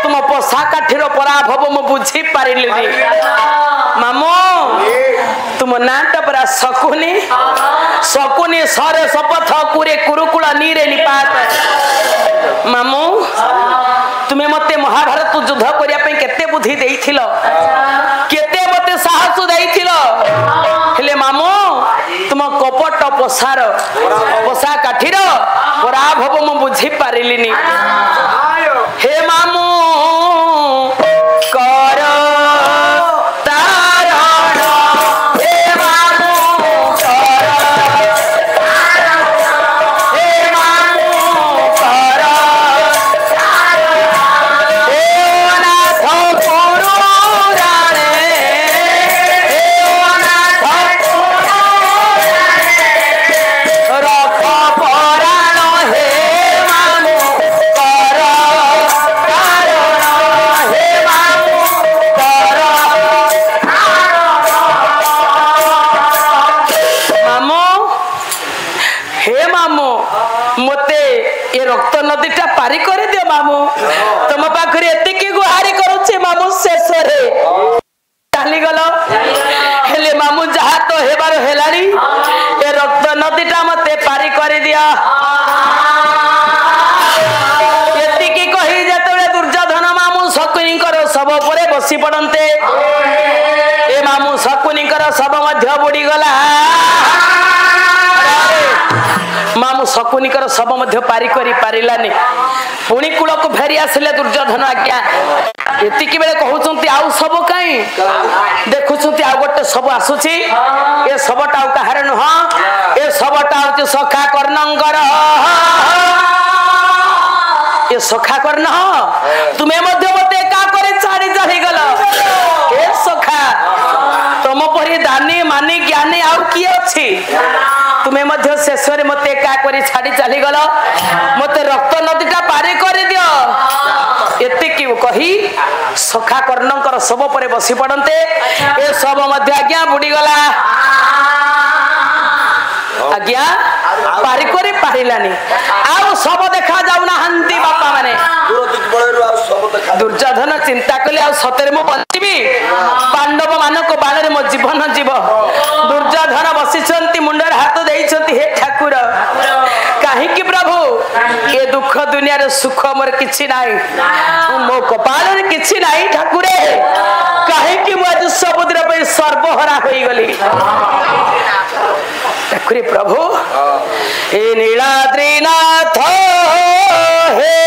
तुम पोषा काठीर पराभव मु बुझी पारिली मामो तुम नाटा परा शकुनी शकुनी सरे शपथ कुरे कुरुकुल नीरे निपात मामो तुम्हें मते महाभारत युद्ध करिया पे केते बुद्धि देइथिलो केते मते साहस देइथिलो हेले मामो तुम कपट पोषार पोषा काठीर पराभव मु बुझी पारिलिनी हे मामो कर बसी पड़ते ए मामू शकुनीकर सब मध्य बुड़ी गला मामू शकुनीकर सब मध्य पारी करी पारिलानी पुणी कूल को फेरी आसिले दुर्योधन आज्ञा एतिकी बेले कहउचंती आउ सब काई देखुचंती आ गोटे सब आसुची ए सबटा काहार नुह ए सबटा होची सखा कर्णंकर ए सखा कर्ण तुम्हें मध्य मते का करे छाड़ी चली गलो ए सखा तुम परी दानी मानी ज्ञानी आउ की अछि तुम्हें मध्य शेषरे मते का करे छाड़ी चली गलो मते रक्त नदीटा पारी कर दियो एते की कही सखा कर्णंकर सब परे बसी पड़ते ए सब मध्य आज्ञा बुड़ी गला आज्ञा पारी करी पारिलानी आउ सब देखा जाऊ ना हंती बापा माने दुर्योधन चिंता कले आ सतरे मो बचिबी पांडव मानको बाणरे मो जीवन जीव दुर्योधन बसिछंती मुंडर हाथ देइछंती हे ठाकुर काहे कि प्रभु ए दुख दुनिया रे सुख मोर किछि नाही मो कपाल रे किछि नाही ठाकुरे काहे कि मो आज समुद्र पे सर्वहरा होई गली ठाकुरे प्रभु हे नीलाद्रीनाथ हे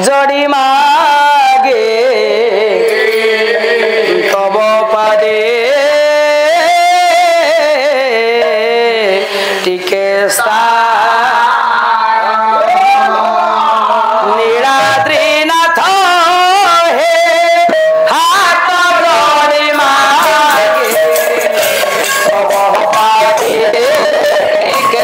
जड़ी मागे तब पादे टिके नीलाद्रीनाथ हे हाथ जड़ी मागे तब पादे टिके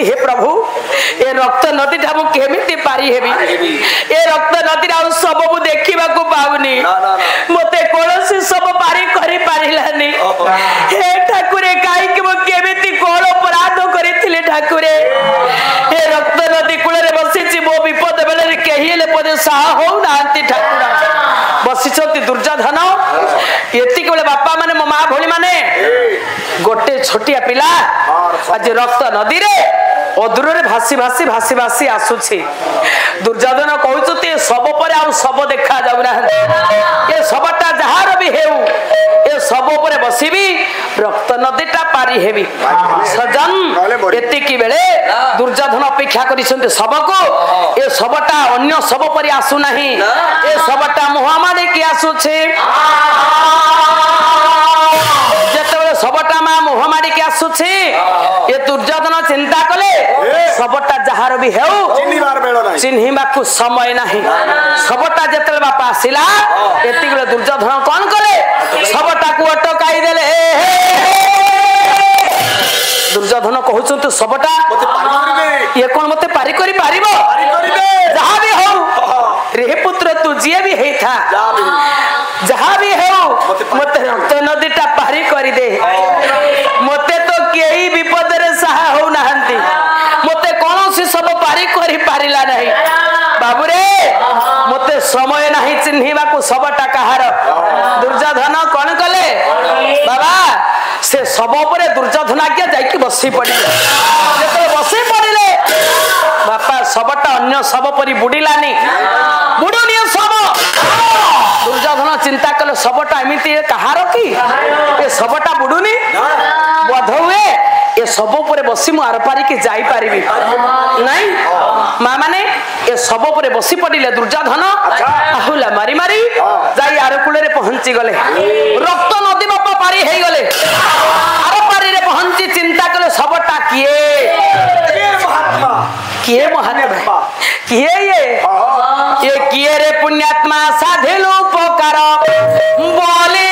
हे प्रभु ए रक्त नदी ठामु केमिति पारी हेबी ए रक्त नदी आ सब बु देखिबा को पाउनी मते कोलसी सब पारी करी पारिलानी हे ठाकुरे काई कि मो केमिति कोल अपराध करिथिले ठाकुरे ए रक्त नदी कुळे रे बसिछि मो विपद बेले रे केहिले पदे साह हो नांती ठाकुर बसिछंती दुर्योधन एति केले बापा माने मो मां भोली माने गोटे छोटिया पिला आज रक्त नदी रे अधूरे भासी भासी भासी भासी आसुछि दुर्योधन कहउछते सब पर आ सब देखा जाउना ए सबटा जहार भी हेउ ए सब पर बसिबी रक्त नदीटा पारी हेबी सजन एतिकी बेले दुर्योधन अपेक्षा करिसंते सबको ए सबटा अन्य सब पर आसु नाही ए सबटा मुहामारी की आसुछि जेतेबेले सबटा मा मुहामारी की आसुछि ए दुर्योधन चिंता कले सबटा जहार भी हेउ चिन्हिबा को समय नाही सबटा जेतेबेले बापा आसिला एतिकी बेले दुर्योधन कोन कले सबटा को अटकाई देले दुर्योधन कहउछन तो सबटा ये कोन मते पारी करी पारिबो जहा भी हो रे पुत्र तू जे भी हे था जहा भी हो मते रक्त नदीटा पारी करी दे मते तो केही विपद रे सहा हो नाहंती मते कोनोसी सब पारी करी पारिला नहीं बाबू रे मते समय नहीं चिन्हिबा को सबटा कहार दुर्योधन कोन कले बाबा से सब पर दुर्योधन आज्ञा जाई बसी पड़िले जेते बसी पड़िले बापा सबटा अन्य सब परी बुड़िलानी बुडुनी सब दुर्योधन चिंता कले सबटा एमिति कहार की ए सबटा बुडुनी बोध हुए ए सब पर बसी मु आर पारी के जाई पारिबी नहीं मां माने ए सब पर बसी पड़िले दुर्योधन आहुला मारी मारी जाई आर कुले रे पहुंची गले रक्त नदी बापा पारी हे गले आर पारी रे पहुंची चिंता कले सबटा किए महात्मा किए ये किए रे पुण्यात्मा साधिल उपकार बोले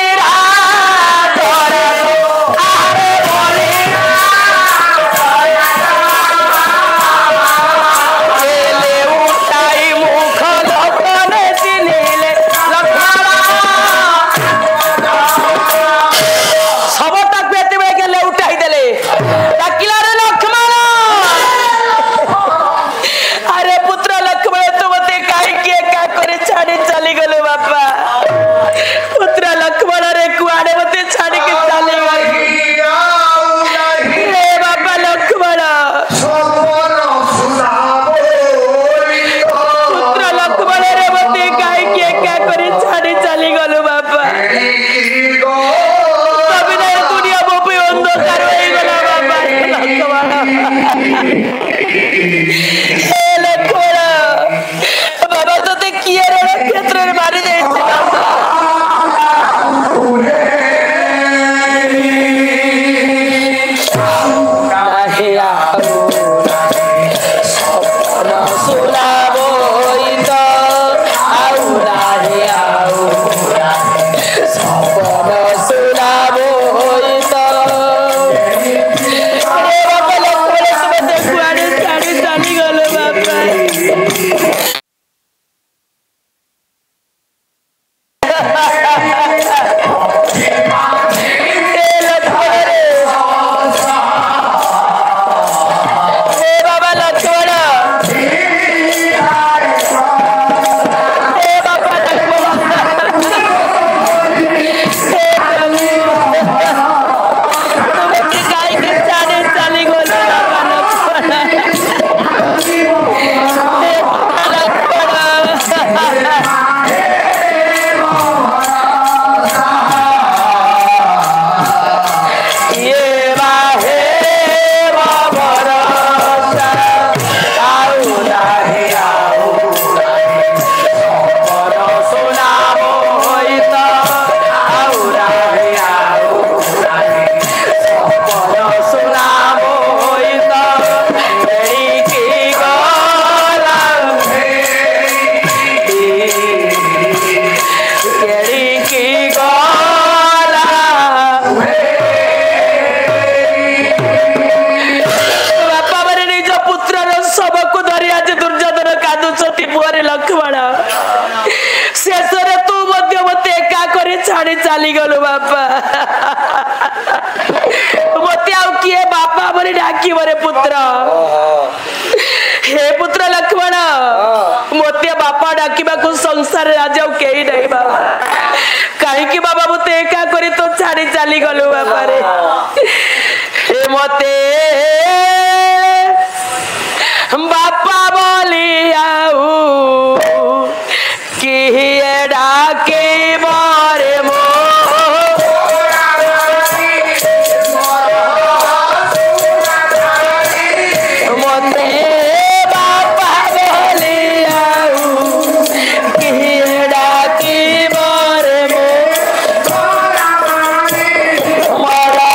छाड़ी चली गलु बापा मते आउ किए बापा बरे डाकी बरे पुत्र हे पुत्र लक्ष्मण मते बापा डाकीबा को संसार राजा केही नहीं बाबा काहे कि बाबा मते एका करी तो छाड़ी चली गलु बापा रे हे मते किए डाके बारे मो मते बापा बोले आऊ किए डाके बारे मो मारा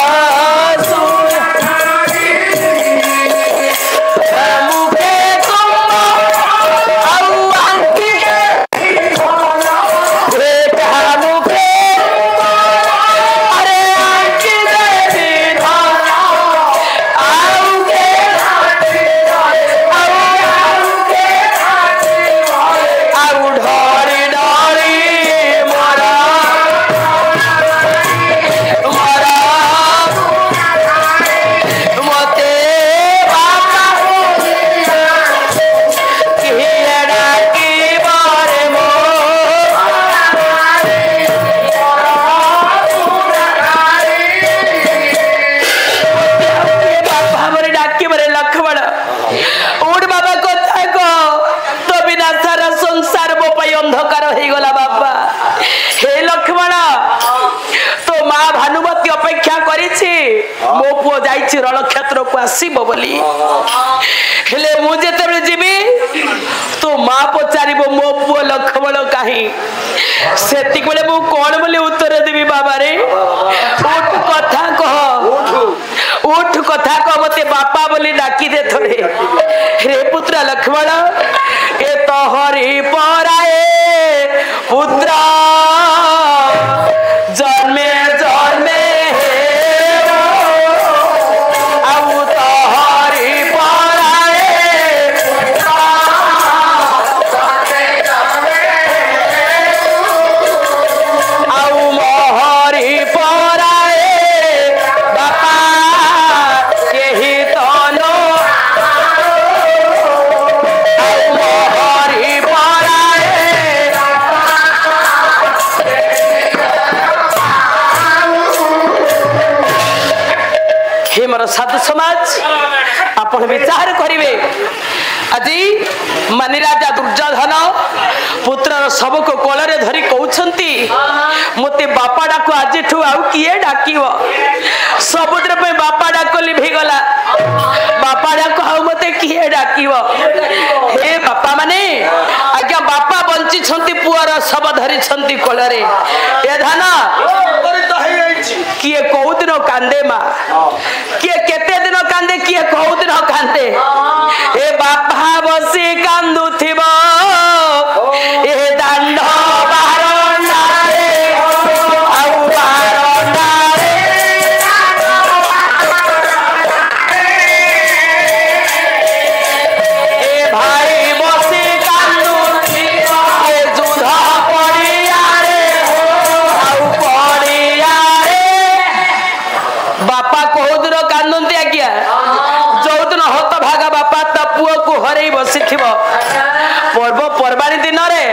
मुखे तुम आऊ अंकी अंधकार हो गला बाबा। हे लक्ष्मण तो माँ भानुमती अपेक्षा करिछि मो पुओ जाइछि रण क्षेत्र को आसीबो बोली हेले मु जेतेबेले जीबी तो माँ पचारिबो मो पुओ लक्ष्मण काहे सेतिक बेले मु कोन बोली उत्तर देबी बाबा रे उठ कथा कह उठ कथा कह मते बापा बोली डाकी दे थोड़े रे पुत्र लक्ष्मण ए तोहरी पराए पुत्र जन्मे जन्मे आउ तोहरी पराए आउ मोहरी पराए बापा केही तनो साधु समाज आपण विचार करिवे আজি मानी राजा दुर्योधन पुत्रर सबको कोलरे धरी कहउछंती मते बापा डाको आज ठु आउ किए डाकिवो समुद्र पे बापा डाको लिभि गला बापा डाको आउ मते किए डाकिवो हे बापा माने आज्ञा बापा बंची छंती पुअर सब धरी छंती कोलरे ए धान किए कौ दिन कांदे मा किए केते दिन कांदे किए कौ दिन कांदे ए बापा बसी कांदु थिबो ए दांड बारंडारे आउ बारंडारे ए भाई बसी कांदु थिबो ए जुध पड़ियारे आउ पड़ियारे बापा कौ दिन कांदंती आज्ञा जो दिन हत भागा बापा ता पुओ को हरई बसी थिबो पर्व पर्वाणी दिन रे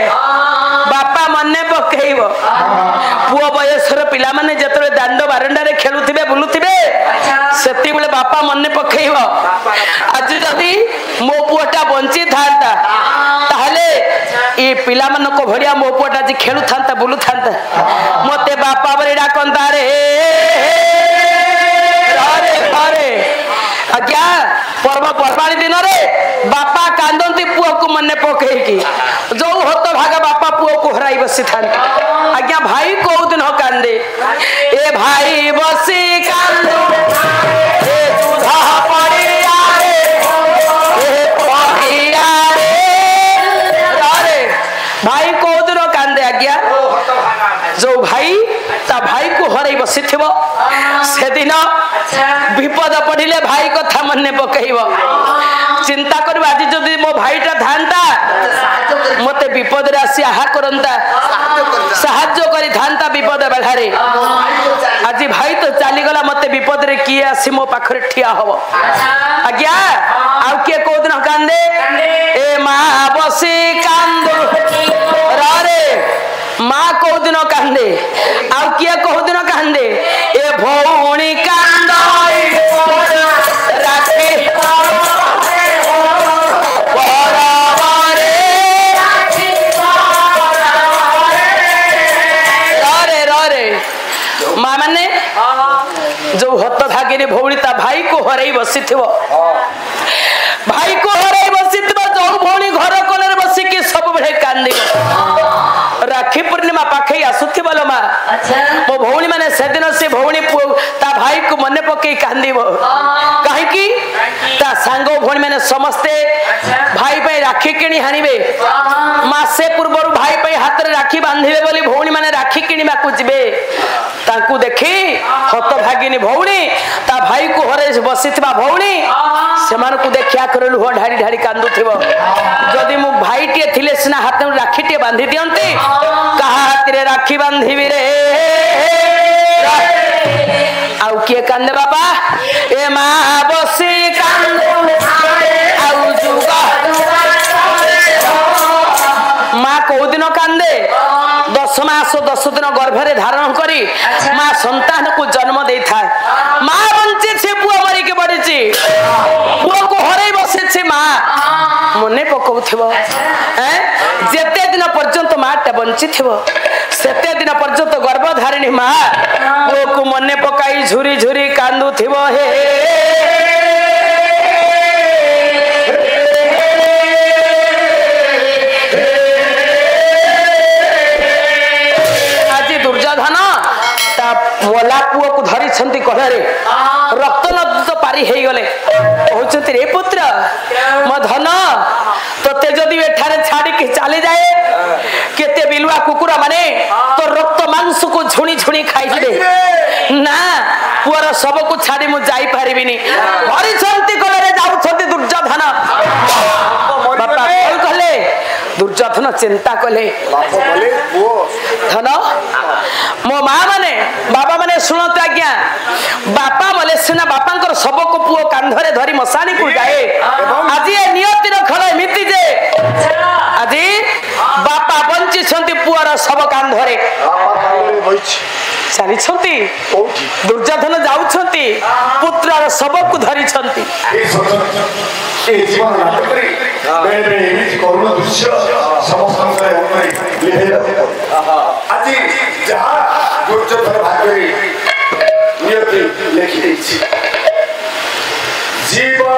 बापा मने पकेइबो पुओ बयसर पिला माने जतरे दांड बारंडा रे खेलुथिबे बुलुथिबे सेति बेले बापा मने पकेइबो आज जदी मो पुओटा बंची थांता ताहले ए पिला मन को भड़िया मो पुओटा जी खेलु थांता बुलु थांता मते बापा बरे डाकंता रे अरे अरे आज्ञा पर्व पर्वाणी दिन रे बापा कांदंती पुओ को मने पकेइकी जो हत भागा बापा पुओ को हराई बसी थांती आज्ञा भाई को दिन कांदे ए भाई बसी कांदो ए जुधा पड़िया रे ए पड़िया रे अरे भाई को दिन कांदे आज्ञा जो भाई ता भाई को हराई बसी थिबो से दिन विपद पड़िले भाई कथा मने पकेइबो चिंता करबा आज जदी मो भाईटा थांता मते विपद रे आसी आहा करंता सहाय्य करी थांता विपद बेलारे आज भाई तो चली गला मते विपद रे किए आसी मो पाखरे ठिया हबो आज्ञा आउ के को दिन कांदे ए मां बसी कांदो रे मां को दिन कांदे आउ के को दिन कांदे ए भौणी कांदई राखे माने जो हत भागिनी भौणी ता भाई को हरई बसी भाई को हरई बसी जो भौणी घर कोलर बसी कि सब बेले कांदी राखी पूर्णिमा पाखे आसुथिबलो मा मो भौणी माने सेदिन से भौणी ता भाई को मने पके कांदीब काहे की ता सांगो भौणी माने समस्ते भाई पे राखी किणी हानिबे मासे पूर्वरु भाई पे हाथ रे राखी बांधिबे बोली भौणी माने राखी किणीमा को जिबे ताकू देखी हत भागिनी भौणी ता भाई को हरे बसीथिबा भौणी सेमान को देखिया कर लुह ढाड़ी ढाड़ी कांदुथिबो जदि मु भाई टे थिले सिना हाथ में राखी टे बांधी दियंती कहा हाथ रे राखी बांधिबी रे आउ के कांदे बापा ए मां बसी कांदे आउ जुगा मां को दिन कांदे 10 मास 10 दिन गर्भरे धारण करी मां संतान को जन्म दे था मां बंची छे पुआ मरी के बड़ी छी पुआ को हरे बसे छे मां मने पकौथिबो हैं जेते दिन पर्यंत माटा बंची थिबो सेते दिन पर्यंत गर्भधारिणी मां पुआ को मने पकाई झुरी झुरी कांदु थिबो हे मोला पुआ को धरी छंती कहरे रक्त नदी तो पारी हे गले कहउछंती रे पुत्र म धन तते जदी एठारे छाडी के चली जाए केते बिलुआ कुकुरा माने तो रक्त मांस को झुणी झुणी खाई दे ना पुअर सब को छाडी मु जाई पारिबिनी धरी छंती कहरे जाउ छंती दुर्योधन बापा कल कहले दुर्योधन चिंता कले बाप बोले वो धन मो मां माने बाबा माने सुनत आज्ञा बापा बोले सिना बापांकर सब को पुओ कांधरे धरी मसानी को जाए आज ए नियतिर खेल एमिति जे आज बापा बंची छंती पुअर सब कांधरे चली छंती दुर्योधन जाउ छंती पुत्रर सब को धरी छंती ए जीवन नाटक करी बेरे बेरे एमिति करुण दृश्य समस्त आज जहाँ दुर्योधन भाग्य नियति लिखि जीवन